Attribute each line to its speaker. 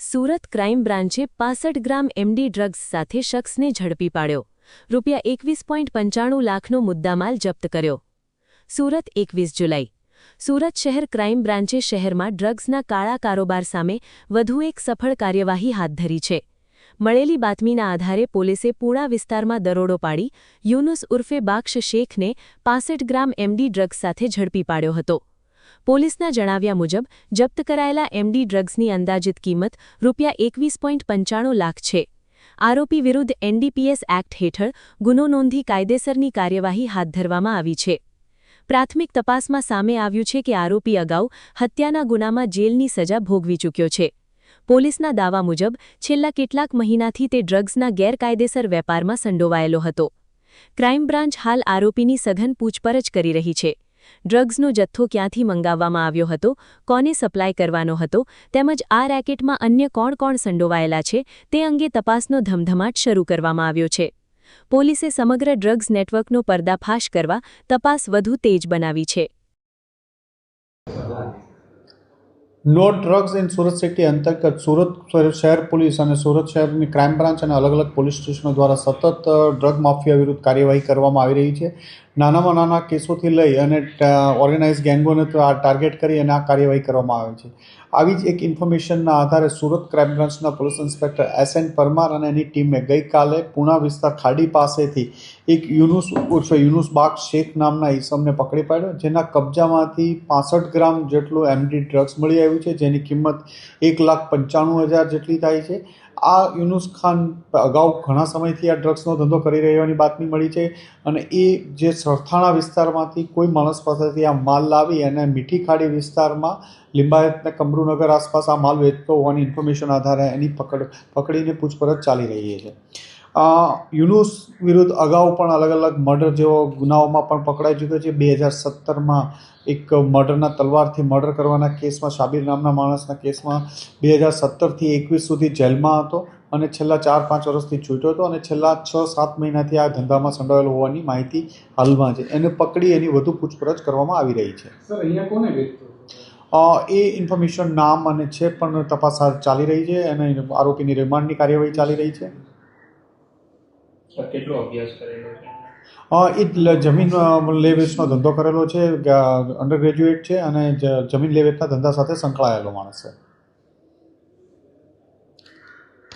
Speaker 1: Surat crime બ્રાન્ચે 65 gram MD drugs સાથે શખ્સને ઝડપી પાડ્યો. ₹21.95 લાખનો મુદ્દામાલ જપ્ત કર્યો. સુરત 21 જુલાઈ. સુરત શહેર ક્રાઇમ બ્રાન્ચે શહેરમાં ડ્રગ્સના કાળા કારોબાર સામે વધુ એક સફળ કાર્યવાહી હાથ ધરી છે. મળેલી બાતમીના આધારે પોલીસે પૂણા વિસ્તારમાં દરોડો પાડી યુનુસ ઉર્ફે બાક્ષ શેખને 65 ગ્રામ એમડી ડ્રગ્સ સાથે ઝડપી પાડ્યો હતો. પોલીસના જણાવ્યા મુજબ જપ્ત કરાયેલા એમડી ડ્રગ્સની અંદાજિત કિંમત ₹21.95 લાખ છે. આરોપી વિરુદ્ધ એનડીપીએસ એક્ટ હેઠળ ગુનો નોંધી કાયદેસરની કાર્યવાહી હાથ ધરવામાં આવી છે. પ્રાથમિક તપાસમાં સામે આવ્યું છે કે આરોપી અગાઉ હત્યાના ગુનામાં જેલની સજા ભોગવી ચૂક્યો છે. પોલીસના દાવા મુજબ છેલ્લા કેટલાક મહિનાથી તે ડ્રગ્સના ગેરકાયદેસર વેપારમાં સંડોવાયેલો હતો. ક્રાઇમ બ્રાન્ચ હાલ આરોપીની સઘન પૂછપરછ કરી રહી છે. ડ્રગ્સનો જથ્થો ક્યાંથી મંગાવવામાં આવ્યો હતો, કોને સપ્લાય કરવાનો હતો, તેમજ આ રેકેટમાં અન્ય કોણ કોણ સંડોવાયેલા છે તે અંગે તપાસનો ધમધમાટ શરૂ કરવામાં આવ્યો છે. પોલીસે સમગ્ર ડ્રગ્સ નેટવર્કનો પર્દાફાશ કરવા તપાસ વધુ તેજ બનાવી છે.
Speaker 2: No drugs in Surat city અંતર્ગત સુરત શહેર પોલીસ અને સુરત શહેરની ક્રાઇમ બ્રાન્ચ અને અલગ અલગ પોલીસ સ્ટેશનો દ્વારા સતત ડ્રગ માફિયા વિરુદ્ધ કાર્યવાહી કરવામાં આવી રહી છે. નાનામાં નાના કેસોથી લઈ અને ઓર્ગેનાઇઝ ગેંગોને ટાર્ગેટ કરી અને આ કાર્યવાહી કરવામાં આવે છે. આવી જ એક ઇન્ફોર્મેશનના આધારે સુરત ક્રાઇમ બ્રાન્ચના પોલીસ ઇન્સ્પેક્ટર એસ.એન. પરમાર અને એની ટીમે ગઈકાલે પૂણા વિસ્તાર ખાડી પાસેથી એક યુનુસ બાક્ષ શેખ નામના ઈસમને પકડી પાડ્યો, જેના કબજામાંથી 65 ગ્રામ જેટલું એમડી ડ્રગ્સ મળી આવ્યું છે, જેની કિંમત 1,95,000 જેટલી થાય છે. આ યુનુસ ખાન અગાઉ ઘણા સમયથી આ ડ્રગ્સનો ધંધો કરી રહ્યોની બાતમી મળી છે અને એ જે સરથાણા વિસ્તારમાંથી કોઈ માણસ પાસેથી આ માલ લાવી અને મીઠી ખાડી વિસ્તારમાં લિંબાયત અને કમરૂનગર આસપાસ આ માલ વેચતો હોવાની ઇન્ફોર્મેશન આધારે એની પકડીને પૂછપરછ ચાલી રહી છે. યુનુસ વિરુદ્ધ અગાઉ પણ અલગ અલગ મર્ડર જેવો ગુનાઓમાં પણ પકડાઈ ચૂક્યો છે. 2017માં એક મર્ડરના તલવારથી મર્ડર કરવાના કેસમાં શાબીર નામના માણસના કેસમાં 2017થી 21 સુધી જેલમાં હતો અને છેલ્લા 4-5 વર્ષથી છૂટ્યો હતો અને છેલ્લા 6-7 મહિનાથી આ ધંધામાં સંડોવાયેલો હોવાની માહિતી હાલમાં છે. એને પકડી એની વધુ પૂછપરછ કરવામાં આવી રહી છે.
Speaker 3: સર, અહીંયા કોને વેચતો?
Speaker 2: એ ઇન્ફોર્મેશન નામ અને છે પણ તપાસ ચાલી રહી છે અને આરોપીની રિમાન્ડની કાર્યવાહી ચાલી રહી છે.
Speaker 3: કેટલો અભ્યાસ કરેલો છે?
Speaker 2: એ જમીન લે વેચનો ધંધો કરેલો છે, અંડર ગ્રેજ્યુએટ છે અને જમીન લે વેચના ધંધા સાથે સંકળાયેલો માણસ છે.